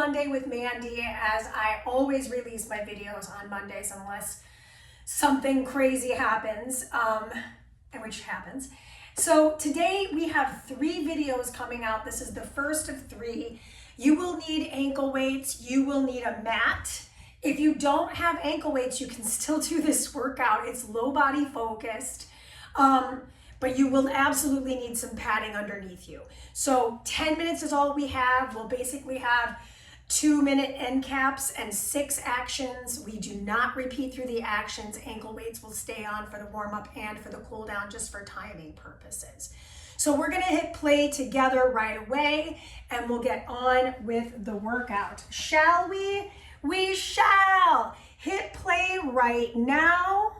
Monday with Mandee, as I always release my videos on Mondays unless something crazy happens, and which happens. So today we have 3 videos coming out. This is the first of 3. You will need ankle weights. You will need a mat. If you don't have ankle weights, you can still do this workout. It's low body focused. But you will absolutely need some padding underneath you. So 10 minutes is all we have. We'll basically have 2-minute end caps and 6 actions. We do not repeat through the actions. Ankle weights will stay on for the warm up and for the cool down, just for timing purposes. So we're gonna hit play together right away and we'll get on with the workout. Shall we? We shall. Hit play right now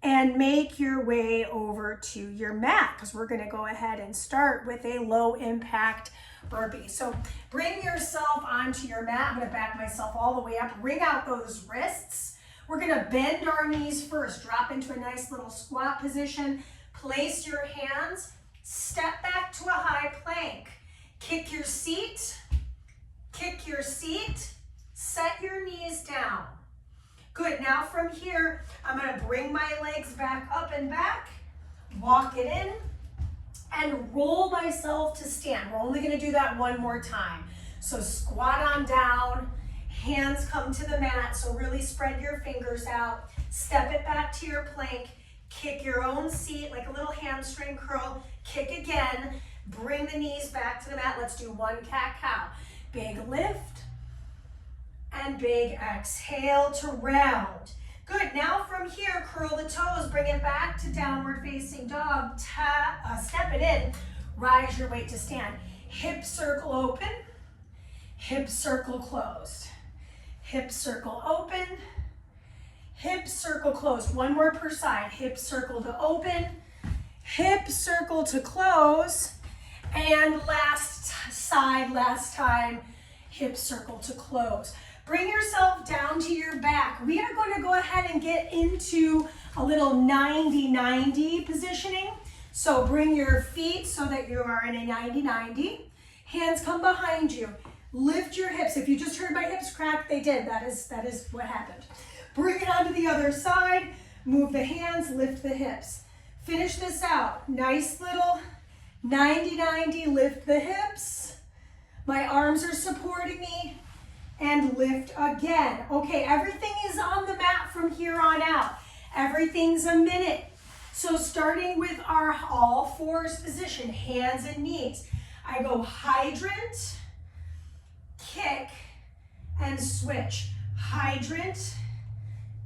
and make your way over to your mat, because we're gonna go ahead and start with a low impact burpee. So bring yourself onto your mat. I'm gonna back myself all the way up. Wring out those wrists. We're gonna bend our knees first. Drop into a nice little squat position. Place your hands. Step back to a high plank. Kick your seat. Kick your seat. Set your knees down. Good, now from here, I'm gonna bring my legs back up and back, walk it in, and roll myself to stand. We're only gonna do that one more time. So squat on down, hands come to the mat, so really spread your fingers out, step it back to your plank, kick your own seat like a little hamstring curl, kick again, bring the knees back to the mat. Let's do 1 cat-cow. Big lift, and big exhale to round. Good, now from here, curl the toes, bring it back to downward facing dog. Step it in, rise your weight to stand. Hip circle open, hip circle closed. Hip circle open, hip circle closed. 1 more per side. Hip circle to open, hip circle to close, and last side, last time, hip circle to close. Bring yourself down to your back. We are going to go ahead and get into a little 90-90 positioning. So bring your feet so that you are in a 90-90. Hands come behind you. Lift your hips. If you just heard my hips crack, they did. That is what happened. Bring it onto the other side. Move the hands, lift the hips. Finish this out. Nice little 90-90. Lift the hips. My arms are supporting me. And lift again. Okay, everything is on the mat from here on out. Everything's a minute. So starting with our all fours position, hands and knees. I go hydrant, kick, and switch. Hydrant,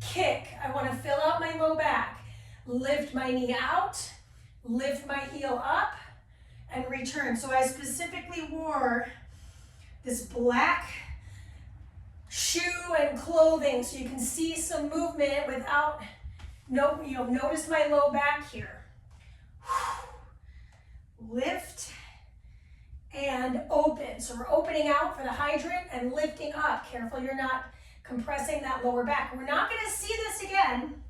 kick. I want to fill out my low back. Lift my knee out, lift my heel up, and return. So I specifically wore this black shoe and clothing so you can see some movement without, notice my low back here. Lift and open. So we're opening out for the hydrant and lifting up. Careful you're not compressing that lower back. We're not going to see this again.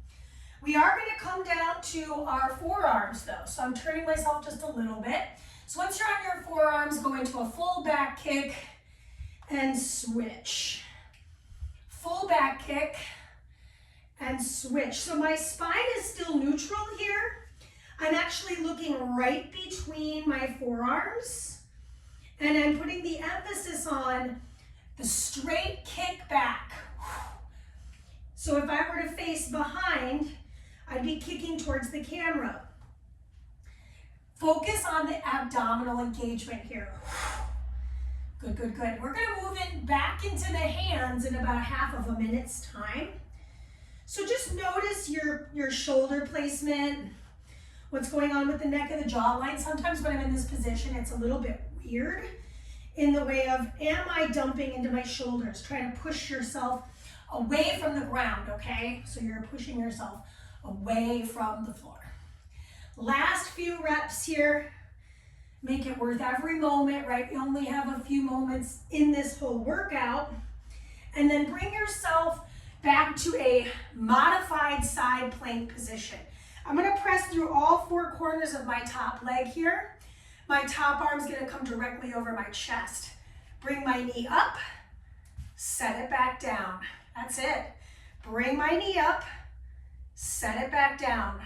We are going to come down to our forearms though. So I'm turning myself just a little bit. So once you're on your forearms, go into a full back kick and switch. Full back kick and switch. So my spine is still neutral here. I'm actually looking right between my forearms and I'm putting the emphasis on the straight kick back. So if I were to face behind, I'd be kicking towards the camera. Focus on the abdominal engagement here. Good, good, good. We're going to move in back into the hands in about half of a minute's time. So just notice your shoulder placement, what's going on with the neck and the jawline. Sometimes when I'm in this position, it's a little bit weird in the way of, am I dumping into my shoulders? Try to push yourself away from the ground, okay? So you're pushing yourself away from the floor. Last few reps here. Make it worth every moment, right? You only have a few moments in this whole workout. And then bring yourself back to a modified side plank position. I'm gonna press through all 4 corners of my top leg here. My top arm's gonna come directly over my chest. Bring my knee up, set it back down. That's it. Bring my knee up, set it back down.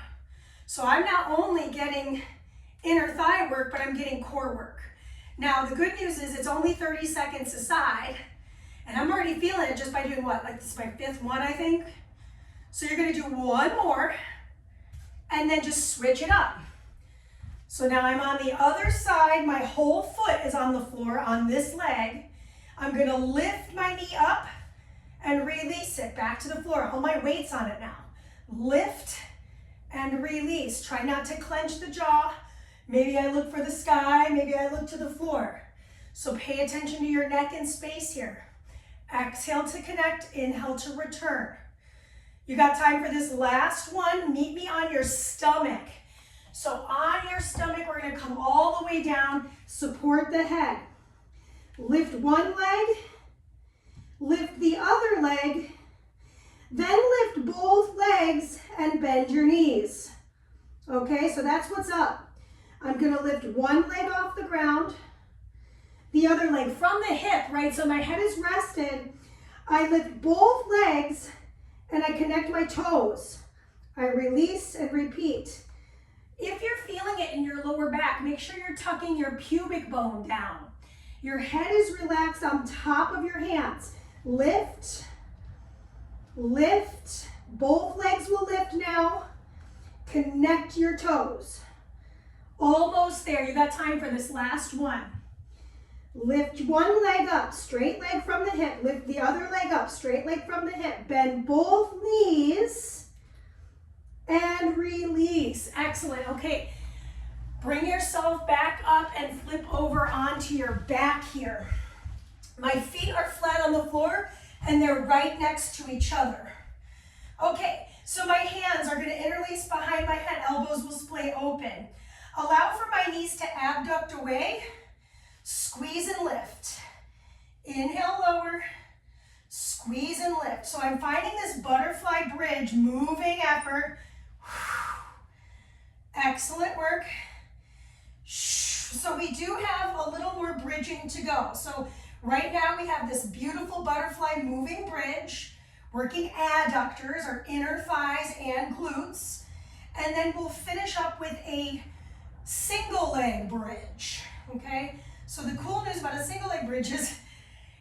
So I'm not only getting inner thigh work, but I'm getting core work. Now, the good news is it's only 30 seconds a side, and I'm already feeling it just by doing what? Like this is my 5th one, I think. So you're gonna do one more, and then just switch it up. So now I'm on the other side, my whole foot is on the floor on this leg. I'm gonna lift my knee up and release it back to the floor. All my weight's on it now. Lift and release. Try not to clench the jaw. Maybe I look for the sky, maybe I look to the floor. So pay attention to your neck and space here. Exhale to connect, inhale to return. You got time for this last one? Meet me on your stomach. So on your stomach, we're gonna come all the way down, support the head. Lift one leg, lift the other leg, then lift both legs and bend your knees. Okay, so that's what's up. I'm gonna lift one leg off the ground, the other leg from the hip, right? So my head is rested. I lift both legs and I connect my toes. I release and repeat. If you're feeling it in your lower back, make sure you're tucking your pubic bone down. Your head is relaxed on top of your hands. Lift, lift. Both legs will lift now. Connect your toes. Almost there. You got time for this last one. Lift one leg up, straight leg from the hip. Lift the other leg up, straight leg from the hip. Bend both knees and release. Excellent. Okay. Bring yourself back up and flip over onto your back here. My feet are flat on the floor and they're right next to each other. Okay, so my hands are going to interlace behind my head. Elbows will splay open. Allow for my knees to abduct away. Squeeze and lift. Inhale, lower. Squeeze and lift. So I'm finding this butterfly bridge, moving effort. Excellent work. So we do have a little more bridging to go. So right now we have this beautiful butterfly moving bridge, working adductors or inner thighs and glutes. And then we'll finish up with a single leg bridge, okay? So the cool news about a single leg bridge is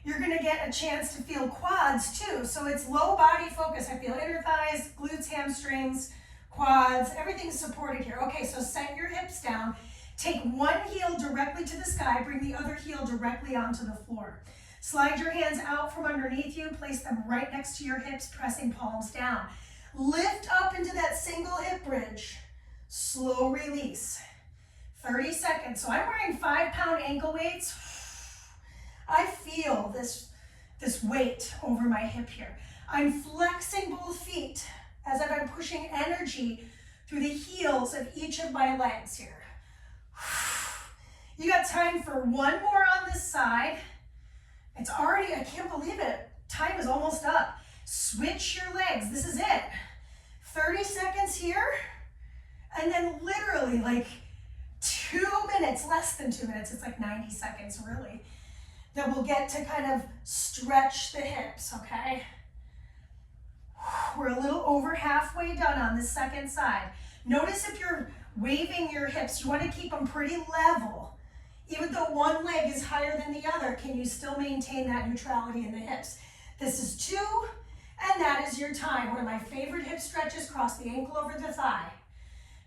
you're gonna get a chance to feel quads too. So it's low body focus. I feel inner thighs, glutes, hamstrings, quads, everything's supported here. Okay, so set your hips down. Take one heel directly to the sky, bring the other heel directly onto the floor. Slide your hands out from underneath you, place them right next to your hips, pressing palms down. Lift up into that single hip bridge. Slow release. 30 seconds. So I'm wearing 5-pound ankle weights. I feel this weight over my hip here. I'm flexing both feet as if I'm pushing energy through the heels of each of my legs here. You got time for one more on this side. It's already, I can't believe it. Time is almost up. Switch your legs. This is it. 30 seconds here. And then literally like 2 minutes, less than 2 minutes. It's like 90 seconds really. Then we'll get to kind of stretch the hips, okay? We're a little over halfway done on the second side. Notice if you're waving your hips, you want to keep them pretty level. Even though one leg is higher than the other, can you still maintain that neutrality in the hips? This is 2, and that is your time. One of my favorite hip stretches, cross the ankle over the thigh.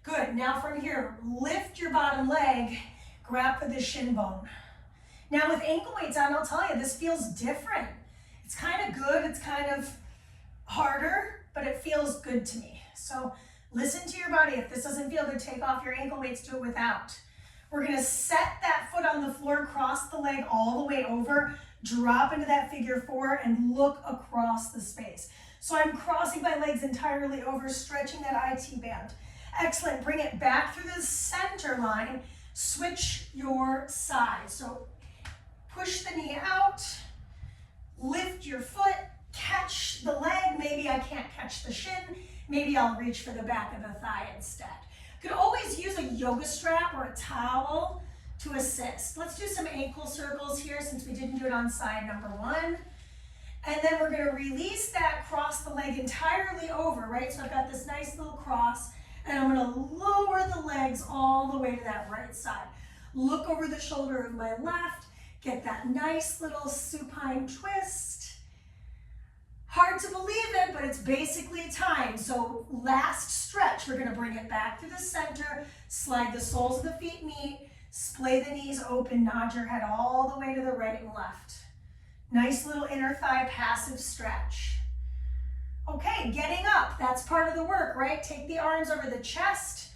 Good, now from here, lift your bottom leg, grab for the shin bone. Now with ankle weights on, I'll tell you, this feels different. It's kind of good, it's kind of harder, but it feels good to me. So listen to your body. If this doesn't feel good, take off your ankle weights, do it without. We're gonna set that foot on the floor, cross the leg all the way over, drop into that figure 4 and look across the space. So I'm crossing my legs entirely over, stretching that IT band. Excellent, bring it back through the center line, switch your sides. So push the knee out, lift your foot, catch the leg. Maybe I can't catch the shin. Maybe I'll reach for the back of the thigh instead. You could always use a yoga strap or a towel to assist. Let's do some ankle circles here since we didn't do it on side number 1. And then we're gonna release that, cross the leg entirely over, right? So I've got this nice little cross, and I'm gonna lower the legs all the way to that right side. Look over the shoulder of my left, get that nice little supine twist. Hard to believe it, but it's basically time. So last stretch, we're gonna bring it back to the center, slide the soles of the feet meet, splay the knees open, nod your head all the way to the right and left. Nice little inner thigh passive stretch. Okay, getting up, that's part of the work, right? Take the arms over the chest,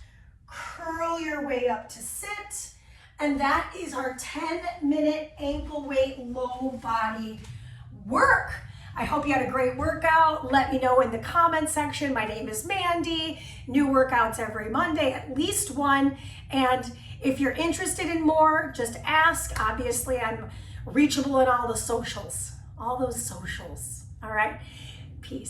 curl your way up to sit, and that is our 10-minute ankle weight low body work. I hope you had a great workout. Let me know in the comment section. My name is Mandee. New workouts every Monday, at least one. And if you're interested in more, just ask. Obviously, I'm reachable in all the socials, all those socials. All right, peace.